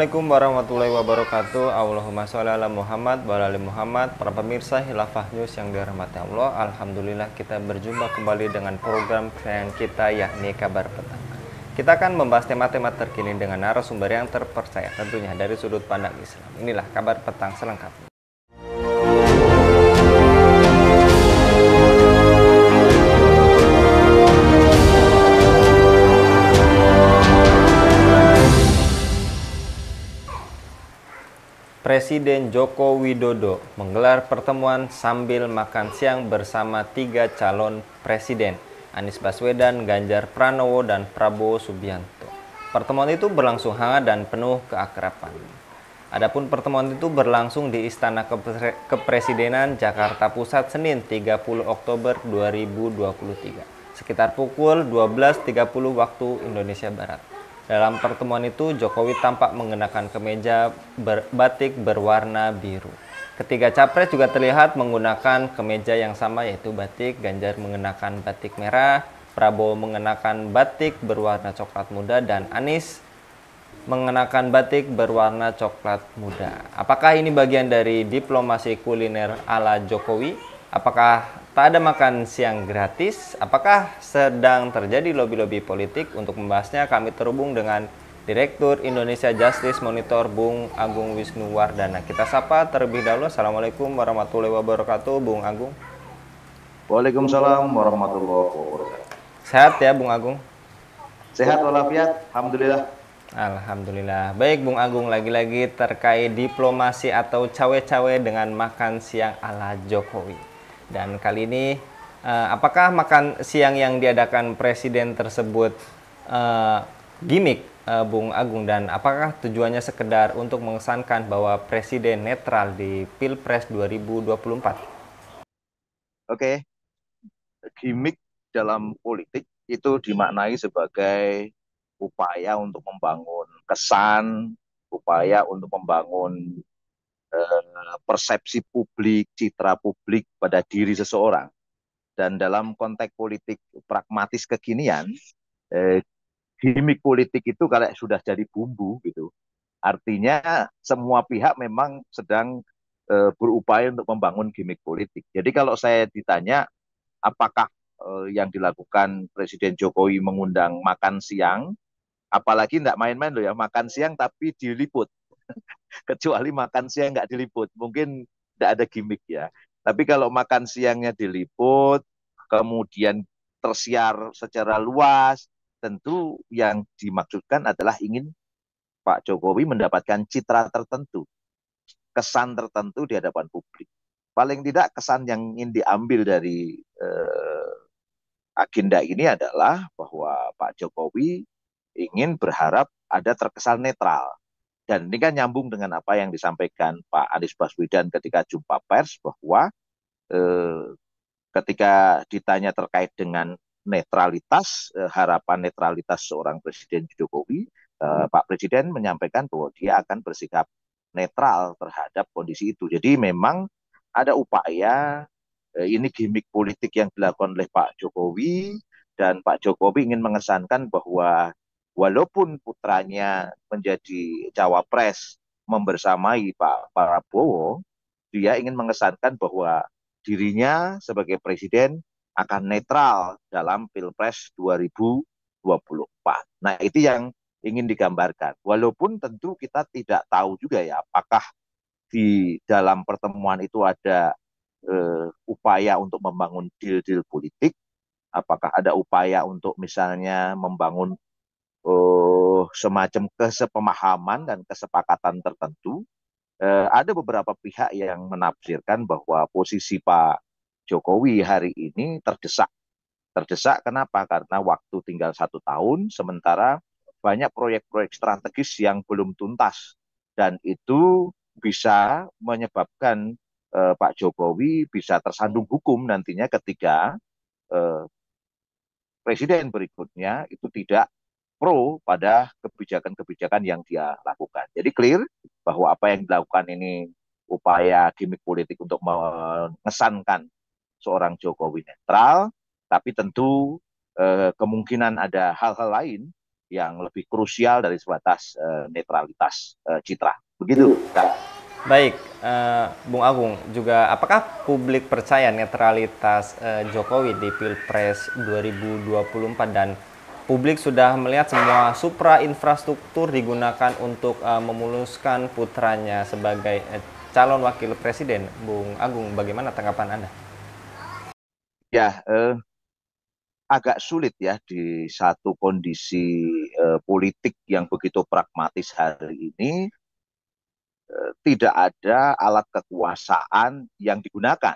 Assalamualaikum warahmatullahi wabarakatuh. Allahumma sholli ala Muhammad wa ala ali Muhammad. Para pemirsa Hilafah News yang dirahmati Allah, alhamdulillah kita berjumpa kembali dengan program kesayangan kita, yakni Kabar Petang. Kita akan membahas tema-tema terkini dengan narasumber yang terpercaya, tentunya dari sudut pandang Islam. Inilah Kabar Petang selengkapnya. Presiden Joko Widodo menggelar pertemuan sambil makan siang bersama 3 calon presiden, Anies Baswedan, Ganjar Pranowo, dan Prabowo Subianto. Pertemuan itu berlangsung hangat dan penuh keakraban. Adapun pertemuan itu berlangsung di Istana Kepresidenan Jakarta Pusat Senin 30 Oktober 2023, sekitar pukul 12.30 waktu Indonesia Barat. Dalam pertemuan itu, Jokowi tampak mengenakan kemeja batik berwarna biru. Ketiga capres juga terlihat menggunakan kemeja yang sama, yaitu batik. Ganjar mengenakan batik merah, Prabowo mengenakan batik berwarna coklat muda, dan Anies mengenakan batik berwarna coklat muda. Apakah ini bagian dari diplomasi kuliner ala Jokowi? Apakah tak ada makan siang gratis? Apakah sedang terjadi lobby-lobby politik? Untuk membahasnya kami terhubung dengan Direktur Indonesia Justice Monitor Bung Agung Wisnuwardana. Kita sapa terlebih dahulu. Assalamualaikum warahmatullahi wabarakatuh, Bung Agung. Waalaikumsalam warahmatullahi wabarakatuh. Sehat ya, Bung Agung? Sehat walafiat, alhamdulillah. Alhamdulillah. Baik, Bung Agung, lagi-lagi terkait diplomasi atau cawe-cawe dengan makan siang ala Jokowi. Dan kali ini, apakah makan siang yang diadakan Presiden tersebut gimmick, Bung Agung? Dan apakah tujuannya sekedar untuk mengesankan bahwa Presiden netral di Pilpres 2024? Oke, gimmick dalam politik itu dimaknai sebagai upaya untuk membangun kesan, upaya untuk membangun persepsi publik, citra publik pada diri seseorang. Dan dalam konteks politik pragmatis kekinian, gimmick politik itu kalau sudah jadi bumbu gitu, artinya semua pihak memang sedang berupaya untuk membangun gimmick politik. Jadi kalau saya ditanya apakah yang dilakukan Presiden Jokowi mengundang makan siang, apalagi tidak main-main loh ya, makan siang tapi diliput. Kecuali makan siang nggak diliput, mungkin tidak ada gimmick ya. Tapi kalau makan siangnya diliput, kemudian tersiar secara luas, tentu yang dimaksudkan adalah ingin Pak Jokowi mendapatkan citra tertentu, kesan tertentu di hadapan publik. Paling tidak kesan yang ingin diambil dari agenda ini adalah bahwa Pak Jokowi ingin berharap ada terkesan netral. Dan ini kan nyambung dengan apa yang disampaikan Pak Anies Baswedan ketika jumpa pers, bahwa eh, ketika ditanya terkait dengan netralitas, harapan netralitas seorang Presiden Jokowi, Pak Presiden menyampaikan bahwa dia akan bersikap netral terhadap kondisi itu. Jadi memang ada upaya, ini gimmick politik yang dilakukan oleh Pak Jokowi, dan Pak Jokowi ingin mengesankan bahwa walaupun putranya menjadi cawapres membersamai Pak Prabowo, dia ingin mengesankan bahwa dirinya sebagai presiden akan netral dalam Pilpres 2024. Nah, itu yang ingin digambarkan. Walaupun tentu kita tidak tahu juga ya, apakah di dalam pertemuan itu ada upaya untuk membangun deal-deal politik, apakah ada upaya untuk misalnya membangun semacam kesepemahaman dan kesepakatan tertentu. Ada beberapa pihak yang menafsirkan bahwa posisi Pak Jokowi hari ini terdesak. Terdesak kenapa? Karena waktu tinggal 1 tahun, sementara banyak proyek-proyek strategis yang belum tuntas. Dan itu bisa menyebabkan Pak Jokowi bisa tersandung hukum nantinya ketika eh, presiden berikutnya itu tidak pro pada kebijakan-kebijakan yang dia lakukan. Jadi clear bahwa apa yang dilakukan ini upaya gimmick politik untuk mengesankan seorang Jokowi netral, tapi tentu kemungkinan ada hal-hal lain yang lebih krusial dari sebatas netralitas citra. Begitu, Kak. Baik, Bung Agung, juga apakah publik percaya netralitas Jokowi di Pilpres 2024 dan publik sudah melihat semua supra infrastruktur digunakan untuk memuluskan putranya sebagai calon wakil presiden? Bung Agung, bagaimana tanggapan Anda? Ya, agak sulit ya di satu kondisi politik yang begitu pragmatis hari ini, tidak ada alat kekuasaan yang digunakan.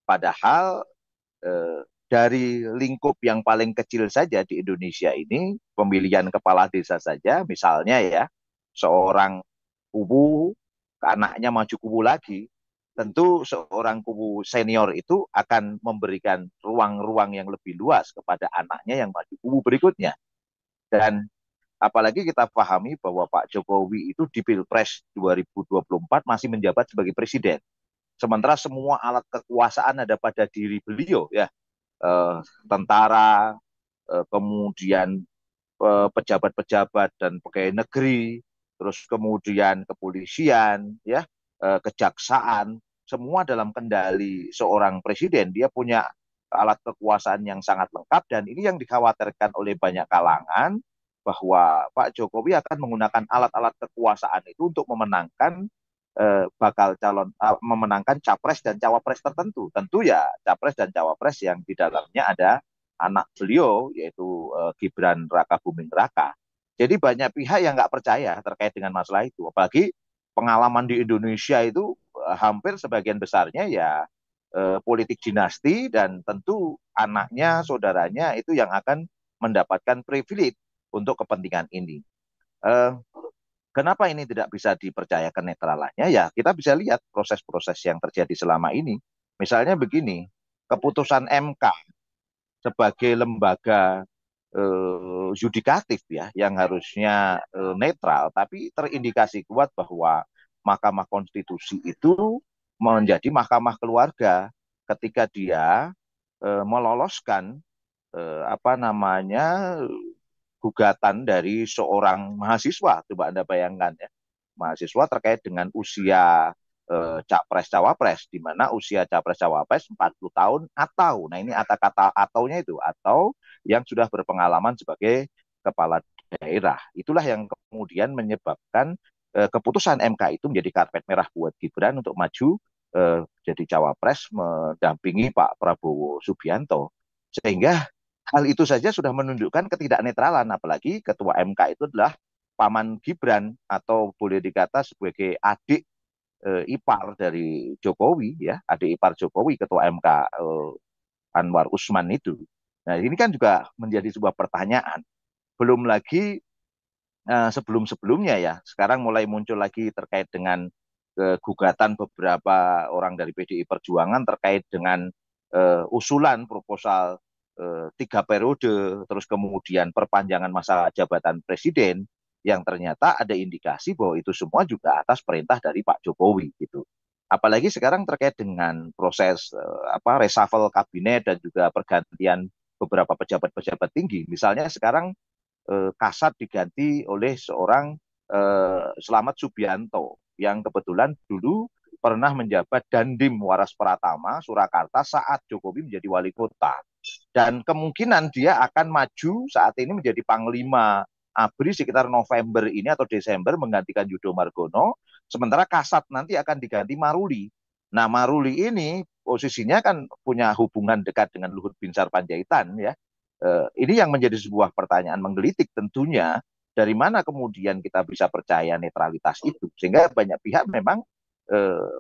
Padahal dari lingkup yang paling kecil saja di Indonesia ini, pemilihan kepala desa saja, misalnya ya, seorang kubu, anaknya maju kubu lagi, tentu seorang kubu senior itu akan memberikan ruang-ruang yang lebih luas kepada anaknya yang maju kubu berikutnya. Dan apalagi kita pahami bahwa Pak Jokowi itu di Pilpres 2024 masih menjabat sebagai presiden. Sementara semua alat kekuasaan ada pada diri beliau ya, tentara, kemudian pejabat-pejabat dan pegawai negeri, terus kemudian kepolisian, ya, kejaksaan, semua dalam kendali seorang presiden. Dia punya alat kekuasaan yang sangat lengkap dan ini yang dikhawatirkan oleh banyak kalangan bahwa Pak Jokowi akan menggunakan alat-alat kekuasaan itu untuk memenangkan bakal calon memenangkan capres dan cawapres tertentu. Tentu ya capres dan cawapres yang di dalamnya ada anak beliau yaitu Gibran Raka Buming Raka. Jadi banyak pihak yang nggak percaya terkait dengan masalah itu. Apalagi pengalaman di Indonesia itu hampir sebagian besarnya ya politik dinasti dan tentu anaknya, saudaranya itu yang akan mendapatkan privilege untuk kepentingan ini. Eh, Kenapa ini tidak bisa dipercaya kenetralannya? Ya, kita bisa lihat proses-proses yang terjadi selama ini. Misalnya begini, keputusan MK sebagai lembaga yudikatif ya, yang harusnya netral, tapi terindikasi kuat bahwa Mahkamah Konstitusi itu menjadi mahkamah keluarga ketika dia meloloskan apa namanya gugatan dari seorang mahasiswa. Coba Anda bayangkan ya, mahasiswa terkait dengan usia capres-cawapres, di mana usia capres-cawapres 40 tahun atau, nah ini kata-kata ataunya itu, atau yang sudah berpengalaman sebagai kepala daerah. Itulah yang kemudian menyebabkan keputusan MK itu menjadi karpet merah buat Gibran untuk maju jadi cawapres mendampingi Pak Prabowo Subianto. Sehingga hal itu saja sudah menunjukkan ketidaknetralan, apalagi ketua MK itu adalah paman Gibran atau boleh dikata sebagai adik ipar dari Jokowi ya, adik ipar Jokowi ketua MK Anwar Usman itu. Nah, ini kan juga menjadi sebuah pertanyaan. Belum lagi sebelum-sebelumnya ya, sekarang mulai muncul lagi terkait dengan gugatan beberapa orang dari PDI Perjuangan terkait dengan usulan proposal 3 periode, terus kemudian perpanjangan masa jabatan presiden, yang ternyata ada indikasi bahwa itu semua juga atas perintah dari Pak Jokowi gitu. Apalagi sekarang terkait dengan proses reshuffle kabinet dan juga pergantian beberapa pejabat-pejabat tinggi. Misalnya sekarang Kasat diganti oleh seorang Slamet Subianto yang kebetulan dulu pernah menjabat Dandim Waras Pratama Surakarta saat Jokowi menjadi wali kota. Dan kemungkinan dia akan maju saat ini menjadi Panglima ABRI sekitar November ini atau Desember menggantikan Yudo Margono. Sementara Kasat nanti akan diganti Maruli. Nah, Maruli ini posisinya kan punya hubungan dekat dengan Luhut Binsar Panjaitan ya. Ini yang menjadi sebuah pertanyaan menggelitik tentunya, dari mana kemudian kita bisa percaya netralitas itu, sehingga banyak pihak memang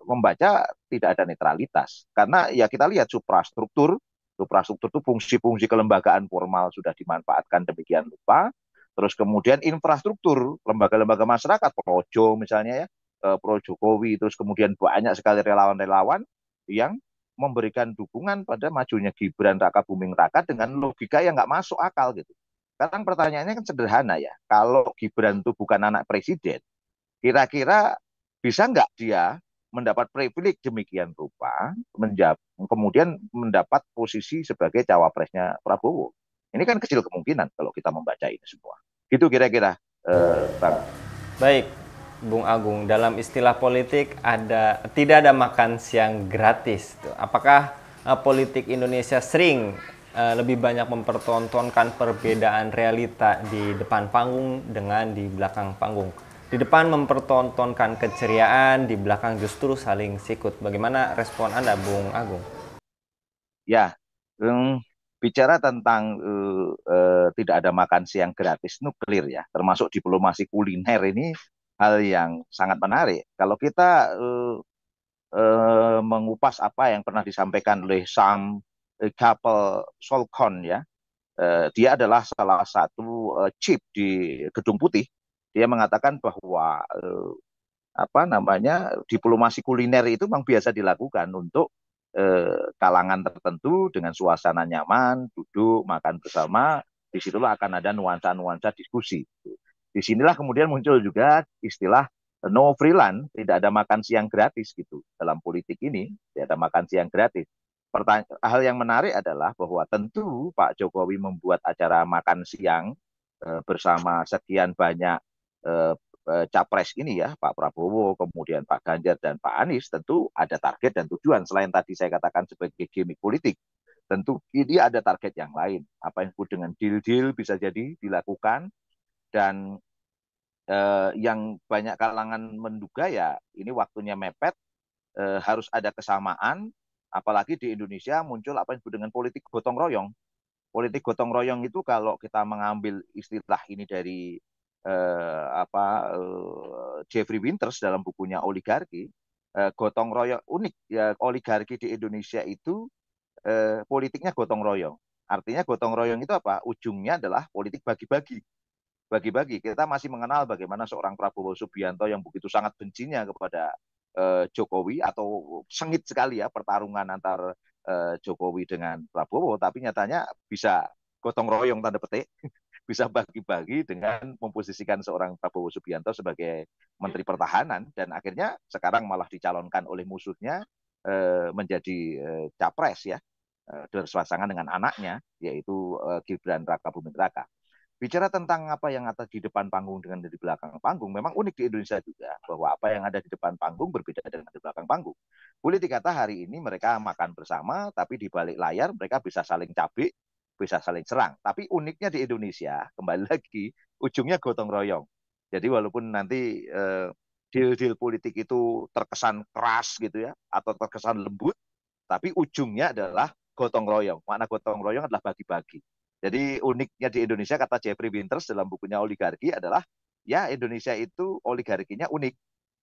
membaca tidak ada netralitas karena ya kita lihat suprastruktur itu fungsi-fungsi kelembagaan formal sudah dimanfaatkan demikian lupa, terus kemudian infrastruktur lembaga-lembaga masyarakat Projo misalnya ya, Pro Jokowi, terus kemudian banyak sekali relawan-relawan yang memberikan dukungan pada majunya Gibran Raka Buming Raka dengan logika yang nggak masuk akal gitu. Sekarang pertanyaannya kan sederhana ya, kalau Gibran itu bukan anak presiden, kira-kira bisa nggak dia mendapat privilege demikian rupa, kemudian mendapat posisi sebagai cawapresnya Prabowo? Ini kan kecil kemungkinan kalau kita membaca ini semua. Gitu kira-kira, Bang. Baik, Bung Agung, dalam istilah politik tidak ada makan siang gratis. Apakah politik Indonesia sering lebih banyak mempertontonkan perbedaan realita di depan panggung dengan di belakang panggung? Di depan mempertontonkan keceriaan, di belakang justru saling sikut. Bagaimana respon Anda, Bung Agung? Ya, bicara tentang tidak ada makan siang gratis nuklir ya, termasuk diplomasi kuliner ini hal yang sangat menarik. Kalau kita mengupas apa yang pernah disampaikan oleh Sam Kapel Solkon ya, dia adalah salah satu chief di Gedung Putih. Dia mengatakan bahwa apa namanya diplomasi kuliner itu memang biasa dilakukan untuk kalangan tertentu dengan suasana nyaman, duduk makan bersama, disitulah akan ada nuansa-nuansa diskusi. Disinilah kemudian muncul juga istilah no freelance, tidak ada makan siang gratis gitu dalam politik ini, tidak ada makan siang gratis. Hal yang menarik adalah bahwa tentu Pak Jokowi membuat acara makan siang bersama sekian banyak eh, capres ini ya, Pak Prabowo, kemudian Pak Ganjar dan Pak Anies, tentu ada target dan tujuan selain tadi saya katakan sebagai gimmick politik. Tentu ini ada target yang lain. Apa yang disebut dengan deal-deal bisa jadi dilakukan dan yang banyak kalangan menduga ya ini waktunya mepet, harus ada kesamaan, apalagi di Indonesia muncul apa yang disebut dengan politik gotong royong. Politik gotong royong itu kalau kita mengambil istilah ini dari Jeffrey Winters dalam bukunya Oligarki, gotong royong unik ya, oligarki di Indonesia itu politiknya gotong royong. Artinya gotong royong itu apa? Ujungnya adalah politik bagi-bagi. Bagi-bagi. Kita masih mengenal bagaimana seorang Prabowo Subianto yang begitu sangat bencinya kepada Jokowi atau sengit sekali ya pertarungan antar Jokowi dengan Prabowo, tapi nyatanya bisa gotong royong tanda petik, bisa bagi-bagi dengan memposisikan seorang Prabowo Subianto sebagai Menteri Pertahanan dan akhirnya sekarang malah dicalonkan oleh musuhnya menjadi capres ya, berpasangan dengan anaknya yaitu Gibran Raka Buming Raka. Bicara tentang apa yang ada di depan panggung dengan di belakang panggung, memang unik di Indonesia juga bahwa apa yang ada di depan panggung berbeda dengan di belakang panggung. Boleh dikata hari ini mereka makan bersama, tapi di balik layar mereka bisa saling cabik, bisa saling serang. Tapi uniknya di Indonesia, kembali lagi, ujungnya gotong royong. Jadi walaupun nanti deal-deal politik itu terkesan keras gitu ya, atau terkesan lembut, tapi ujungnya adalah gotong royong. Makna gotong royong adalah bagi-bagi. Jadi uniknya di Indonesia kata Jeffrey Winters dalam bukunya Oligarki adalah ya Indonesia itu oligarkinya unik.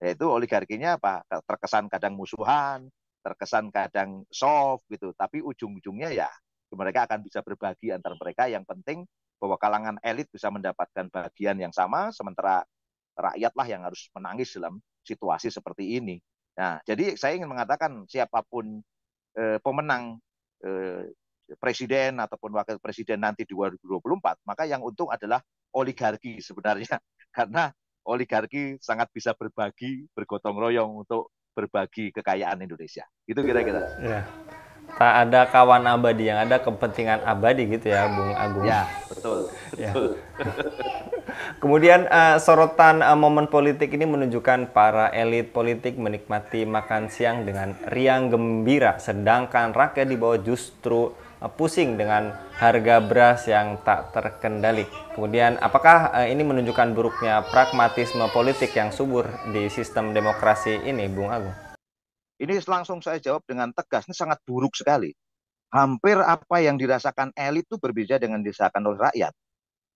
Yaitu oligarkinya apa? Terkesan kadang musuhan, terkesan kadang soft gitu, tapi ujung-ujungnya ya mereka akan bisa berbagi antar mereka. Yang penting bahwa kalangan elit bisa mendapatkan bagian yang sama, sementara rakyatlah yang harus menangis dalam situasi seperti ini. Nah, jadi saya ingin mengatakan siapapun pemenang eh, presiden ataupun wakil presiden nanti 2024, maka yang untung adalah oligarki sebenarnya. Karena oligarki sangat bisa berbagi, bergotong royong untuk berbagi kekayaan Indonesia. Itu kira-kira. Ya. Tak ada kawan abadi, yang ada kepentingan abadi gitu ya, Bung Agung. Ya, betul, Ya. betul. Kemudian sorotan momen politik ini menunjukkan para elit politik menikmati makan siang dengan riang gembira, sedangkan rakyat di bawah justru pusing dengan harga beras yang tak terkendali. Kemudian apakah ini menunjukkan buruknya pragmatisme politik yang subur di sistem demokrasi ini, Bung Agung? Ini langsung saya jawab dengan tegas, ini sangat buruk sekali. Hampir apa yang dirasakan elit itu berbeda dengan dirasakan oleh rakyat.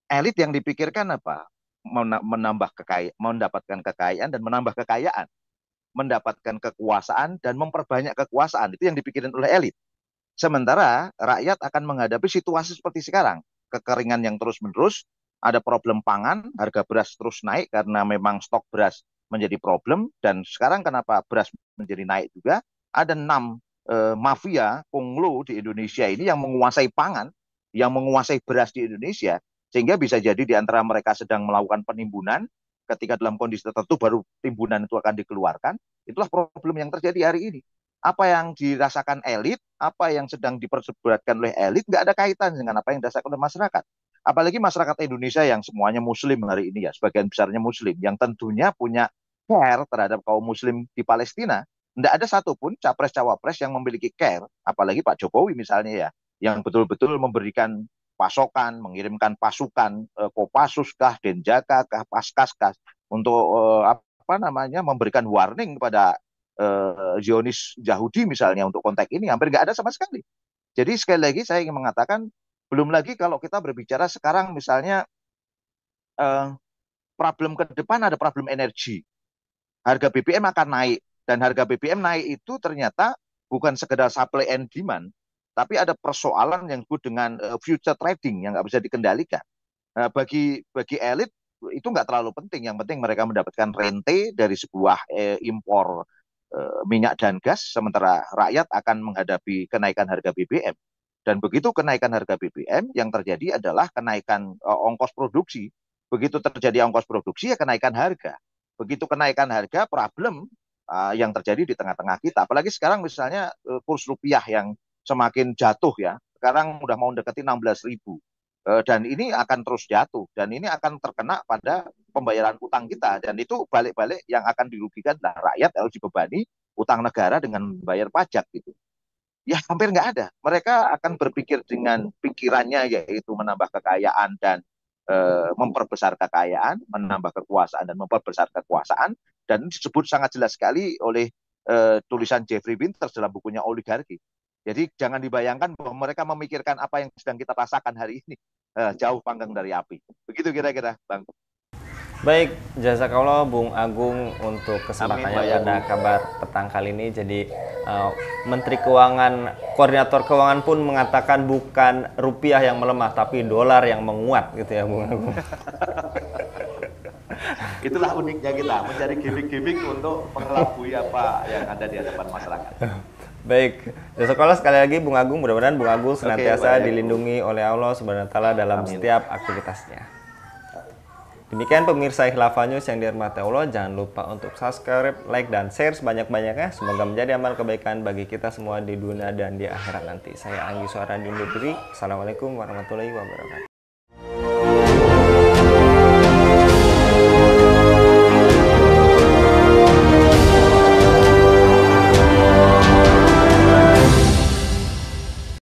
Elit yang dipikirkan apa? Menambah kekayaan, mendapatkan kekayaan dan menambah kekayaan, mendapatkan kekuasaan dan memperbanyak kekuasaan. Itu yang dipikirin oleh elit. Sementara rakyat akan menghadapi situasi seperti sekarang, kekeringan yang terus-menerus, ada problem pangan, harga beras terus naik karena memang stok beras menjadi problem, dan sekarang kenapa beras menjadi naik juga, ada 6 mafia punglo di Indonesia ini yang menguasai pangan, yang menguasai beras di Indonesia, sehingga bisa jadi di antara mereka sedang melakukan penimbunan, ketika dalam kondisi tertentu baru timbunan itu akan dikeluarkan. Itulah problem yang terjadi hari ini. Apa yang dirasakan elit, apa yang sedang diperdebatkan oleh elit, nggak ada kaitan dengan apa yang dirasakan oleh masyarakat. Apalagi masyarakat Indonesia yang semuanya Muslim hari ini ya, sebagian besarnya Muslim, yang tentunya punya care terhadap kaum Muslim di Palestina. Tidak ada satupun capres-cawapres yang memiliki care, apalagi Pak Jokowi misalnya ya, yang betul-betul memberikan pasokan, mengirimkan pasukan, Kopassus kah, Denjaka kah, Paskas kah, untuk apa namanya, memberikan warning kepada Zionis Yahudi misalnya untuk konteks ini hampir nggak ada sama sekali. Jadi sekali lagi saya ingin mengatakan, belum lagi kalau kita berbicara sekarang misalnya eh, problem ke depan ada problem energi. Harga BBM akan naik, dan harga BBM naik itu ternyata bukan sekedar supply and demand, tapi ada persoalan yang disebut dengan future trading yang nggak bisa dikendalikan. Bagi elit itu nggak terlalu penting. Yang penting mereka mendapatkan rente dari sebuah impor minyak dan gas, sementara rakyat akan menghadapi kenaikan harga BBM. Dan begitu kenaikan harga BBM, yang terjadi adalah kenaikan ongkos produksi. Begitu terjadi ongkos produksi, ya kenaikan harga. Begitu kenaikan harga, problem yang terjadi di tengah-tengah kita. Apalagi sekarang misalnya kurs rupiah yang semakin jatuh ya. Sekarang udah mau mendekati 16.000. Dan ini akan terus jatuh. Dan ini akan terkena pada pembayaran utang kita. Dan itu balik-balik yang akan dirugikan adalah rakyat, harus dibebani utang negara dengan membayar pajak gitu. Ya hampir nggak ada. Mereka akan berpikir dengan pikirannya, yaitu menambah kekayaan dan memperbesar kekayaan, menambah kekuasaan dan memperbesar kekuasaan. Dan disebut sangat jelas sekali oleh tulisan Jeffrey Winters dalam bukunya Oligarki. Jadi jangan dibayangkan bahwa mereka memikirkan apa yang sedang kita rasakan hari ini. Jauh panggang dari api. Begitu kira-kira, Bang. Baik, jazakallah Bung Agung untuk kesempatannya Amin, pada kabar petang kali ini. Jadi Menteri Keuangan, Koordinator Keuangan pun mengatakan bukan rupiah yang melemah, tapi dolar yang menguat gitu ya Bung Agung. Itulah uniknya kita, mencari gimmick-gimmick untuk mengelabui apa yang ada di hadapan masyarakat. Baik, jazakallah sekali lagi Bung Agung. Mudah-mudahan Bung Agung senantiasa baik. dilindungi oleh Allah Subhanahu wa taala dalam Amin. setiap aktivitasnya. Demikian pemirsa Khilafah News yang dirahmati Allah, jangan lupa untuk subscribe, like, dan share sebanyak-banyaknya. Semoga menjadi amal kebaikan bagi kita semua di dunia dan di akhirat nanti. Saya Anggi Suara undur diri. Assalamualaikum warahmatullahi wabarakatuh.